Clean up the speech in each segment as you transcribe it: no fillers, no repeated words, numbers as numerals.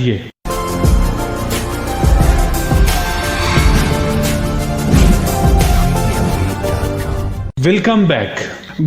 چاہیے۔ Welcome back.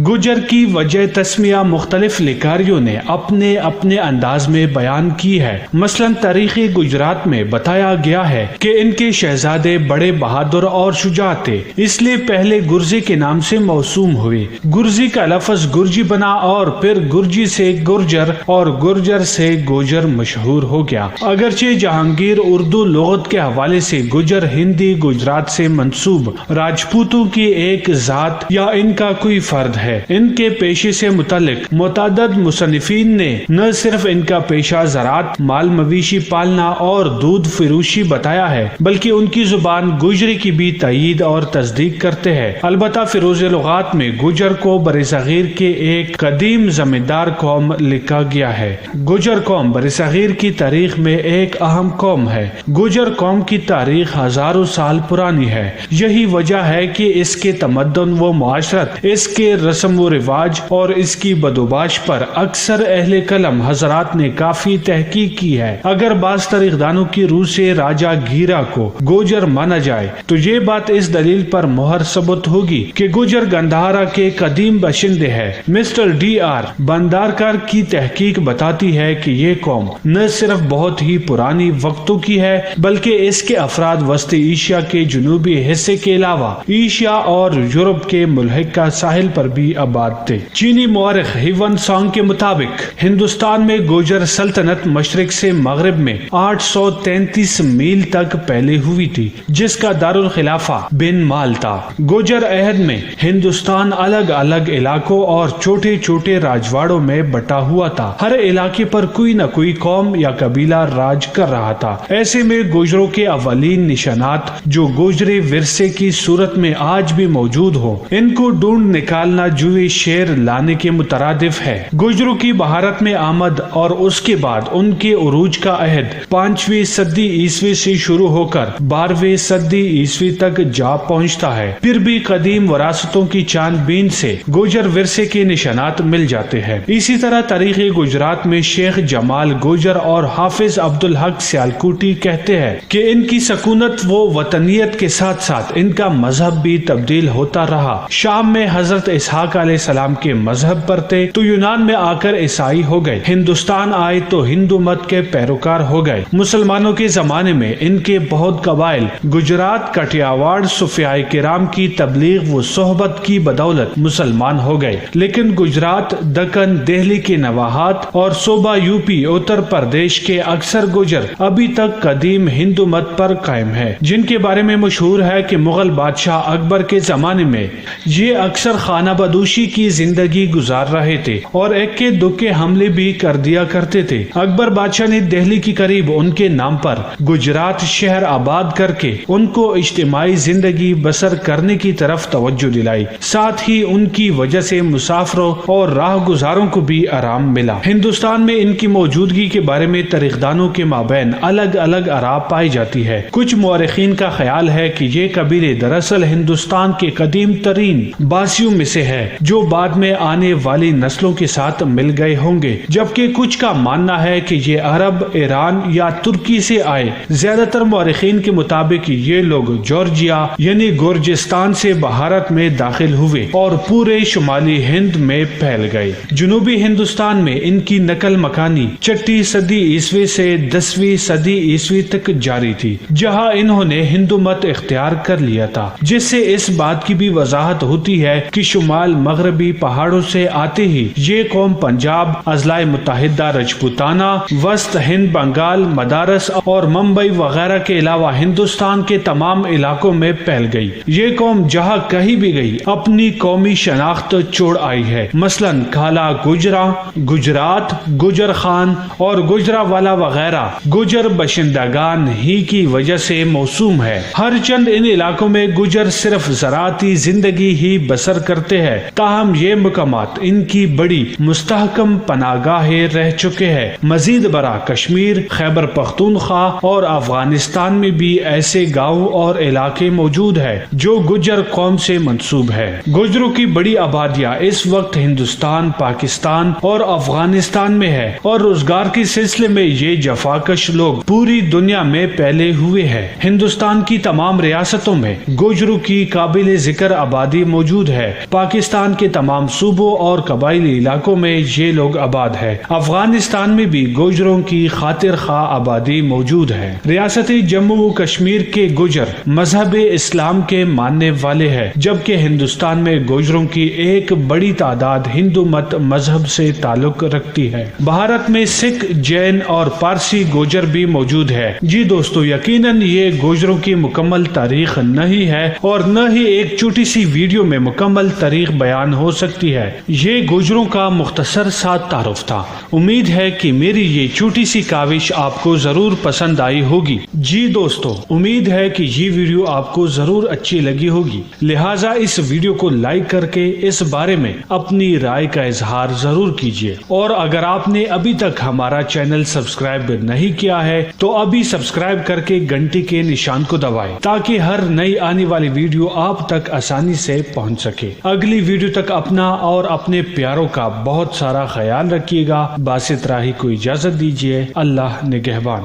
گجر کی وجہ تسمیہ مختلف لکھاریوں نے اپنے اپنے انداز میں بیان کی ہے۔ مثلا تاریخ گجرات میں بتایا گیا ہے کہ ان کے شہزادے بڑے بہادر اور شجاع تھے، اس لیے پہلے گرجی کے نام سے موسوم ہوئے۔ گرجی کا لفظ گرجی بنا اور پھر گرجی سے گرجر اور گرجر سے گوجر مشہور ہو گیا۔ اگرچہ جہانگیر اردو لغت کے حوالے سے گجر ہندی گجرات سے منسوب راجپوتوں کی ایک ذات یا ان کا کوئی فرد ہے۔ ان کے پیشے سے متعلق متعدد مصنفین نے نہ صرف ان کا پیشہ زراعت، مال مویشی پالنا اور دودھ فروشی بتایا ہے، بلکہ ان کی زبان گجری کی بھی تائید اور تصدیق کرتے ہیں۔ البتہ فیروز لغات میں گجر کو برصغیر کے ایک قدیم زمیندار قوم لکھا گیا ہے۔ گجر قوم برصغیر کی تاریخ میں ایک اہم قوم ہے۔ گجر قوم کی تاریخ ہزاروں سال پرانی ہے۔ یہی وجہ ہے کہ اس کے تمدن و معاشرت، اس کے رسم و رواج اور اس کی بدوباش پر اکثر اہل قلم حضرات نے کافی تحقیق کی ہے۔ اگر بعض تاریخ دانوں کی روح سے راجا گیرا کو گوجر مانا جائے تو یہ بات اس دلیل پر مہر ثبت ہوگی کہ گجر گندھارا کے قدیم باشندے ہیں۔ مسٹر ڈی آر بندارکر کی تحقیق بتاتی ہے کہ یہ قوم نہ صرف بہت ہی پرانی وقتوں کی ہے بلکہ اس کے افراد وسط ایشیا کے جنوبی حصے کے علاوہ ایشیا اور یورپ کے ملحقہ ساحل پر بھی آباد تھے۔ چینی مورخ ہیون سانگ کے مطابق ہندوستان میں گوجر سلطنت مشرق سے مغرب میں 833 میل تک پھیلی ہوئی تھی، جس کا دارالخلافہ بن مال تھا۔ گوجر عہد میں ہندوستان الگ الگ علاقوں اور چھوٹے چھوٹے راجواڑوں میں بٹا ہوا تھا۔ ہر علاقے پر کوئی نہ کوئی قوم یا قبیلہ راج کر رہا تھا۔ ایسے میں گوجروں کے اولین نشانات جو گوجری ورثے کی صورت میں آج بھی موجود ہو، ان کو ڈھونڈ نکالنا جوئی شیر لانے کے مترادف ہے۔ گوجروں کی بھارت میں آمد اور اس کے بعد ان کے عروج کا عہد 5ویں صدی عیسوی سے شروع ہو کر 12ویں صدی عیسوی تک جا پہنچتا ہے۔ پھر بھی قدیم وراثتوں کی چھان بین سے گوجر ورثے کے نشانات مل جاتے ہیں۔ اسی طرح تاریخ گجرات میں شیخ جمال گوجر اور حافظ عبدالحق سیالکوٹی کہتے ہیں کہ ان کی سکونت و وطنیت کے ساتھ ساتھ ان کا مذہب بھی تبدیل ہوتا رہا۔ شام میں حضرت اسحاق علیہ السلام کے مذہب پر تھے تو یونان میں آ کر عیسائی ہو گئے، ہندوستان آئے تو ہندو مت کے پیروکار ہو گئے۔ مسلمانوں کے زمانے میں ان کے بہت قبائل گجرات، کٹیاواڑ، صوفیاء کرام کی تبلیغ و صحبت کی بدولت مسلمان ہو گئے، لیکن گجرات، دکن، دہلی کے نواحات اور صوبہ یو پی، اتر پردیش کے اکثر گجر ابھی تک قدیم ہندو مت پر قائم ہے، جن کے بارے میں مشہور ہے کہ مغل بادشاہ اکبر کے زمانے میں یہ اکثر خانہ بدوشی کی زندگی گزار رہے تھے اور ایک کے دکے حملے بھی کر دیا کرتے تھے۔ اکبر بادشاہ نے دہلی کے قریب ان کے نام پر گجرات شہر آباد کر کے ان کو اجتماعی زندگی بسر کرنے کی طرف توجہ دلائی، ساتھ ہی ان کی وجہ سے مسافروں اور راہ گزاروں کو بھی آرام ملا۔ ہندوستان میں ان کی موجودگی کے بارے میں تاریخ دانوں کے مابین الگ الگ آراء پائی جاتی ہے۔ کچھ مورخین کا خیال ہے کہ یہ قبیلے دراصل ہندوستان کے قدیم ترین باسیوں میں سے ہے جو بعد میں آنے والی نسلوں کے ساتھ مل گئے ہوں گے، جبکہ کچھ کا ماننا ہے کہ یہ عرب، ایران یا ترکی سے آئے۔ زیادہ تر مورخین کے مطابق یہ لوگ جارجیا یعنی گورجستان سے بھارت میں داخل ہوئے اور پورے شمالی ہند میں پھیل گئے۔ جنوبی ہندوستان میں ان کی نقل مکانی 6 صدی عیسوی سے 10ویں صدی عیسوی تک جاری تھی، جہاں انہوں نے ہندو مت اختیار کر لیا تھا، جس سے اس بات کی بھی وضاحت ہوتی ہے کہ شمال مغربی پہاڑوں سے آتے ہی یہ قوم پنجاب، اضلاع متحدہ راجپوتانہ، وسط ہند، بنگال، مدارس اور ممبئی وغیرہ کے علاوہ ہندوستان کے تمام علاقوں میں پھیل گئی۔ یہ قوم جہاں کہیں بھی گئی اپنی قومی شناخت چھوڑ آئی ہے، مثلا کالا گجرا، گجرات، گجر خان اور گجرا والا وغیرہ گجر باشندگان ہی کی وجہ سے موسوم ہے۔ ہر چند ان علاقوں میں گجر صرف زراعتی زندگی ہی بسر کرتے ہیں ہیں، تاہم یہ مقامات ان کی بڑی مستحکم پناہگاہیں رہ چکے ہیں۔ مزید برآں کشمیر، خیبر پختونخوا اور افغانستان میں بھی ایسے گاؤں اور علاقے موجود ہیں جو گجر قوم سے منسوب ہے۔ گجروں کی بڑی آبادیاں اس وقت ہندوستان، پاکستان اور افغانستان میں ہے اور روزگار کے سلسلے میں یہ جفاکش لوگ پوری دنیا میں پھیلے ہوئے ہیں۔ ہندوستان کی تمام ریاستوں میں گوجروں کی قابل ذکر آبادی موجود ہے۔ پاکستان کے تمام صوبوں اور قبائلی علاقوں میں یہ لوگ آباد ہے۔ افغانستان میں بھی گوجروں کی خاطر خواہ آبادی موجود ہے۔ ریاست جموں و کشمیر کے گجر مذہب اسلام کے ماننے والے ہیں، جبکہ ہندوستان میں گوجروں کی ایک بڑی تعداد ہندو مت مذہب سے تعلق رکھتی ہے۔ بھارت میں سکھ، جین اور پارسی گوجر بھی موجود ہے۔ جی دوستو، یقیناً یہ گوجروں کی مکمل تاریخ نہیں ہے اور نہ ہی ایک چھوٹی سی ویڈیو میں مکمل تاریخ بیان ہو سکتی ہے۔ یہ گوجروں کا مختصر سا تعارف تھا۔ امید ہے کہ میری یہ چھوٹی سی کاوش آپ کو ضرور پسند آئی ہوگی۔ جی دوستو، امید ہے کہ یہ ویڈیو آپ کو ضرور اچھی لگی ہوگی، لہٰذا اس ویڈیو کو لائک کر کے اس بارے میں اپنی رائے کا اظہار ضرور کیجیے، اور اگر آپ نے ابھی تک ہمارا چینل سبسکرائب نہیں کیا ہے تو ابھی سبسکرائب کر کے گھنٹی کے نشان کو دبائیں تاکہ ہر نئی آنے والی ویڈیو آپ تک آسانی سے پہنچ سکے۔ اگلی ویڈیو تک اپنا اور اپنے پیاروں کا بہت سارا خیال رکھیے گا۔ باسط راہی کو اجازت دیجیے۔ اللہ نگہبان۔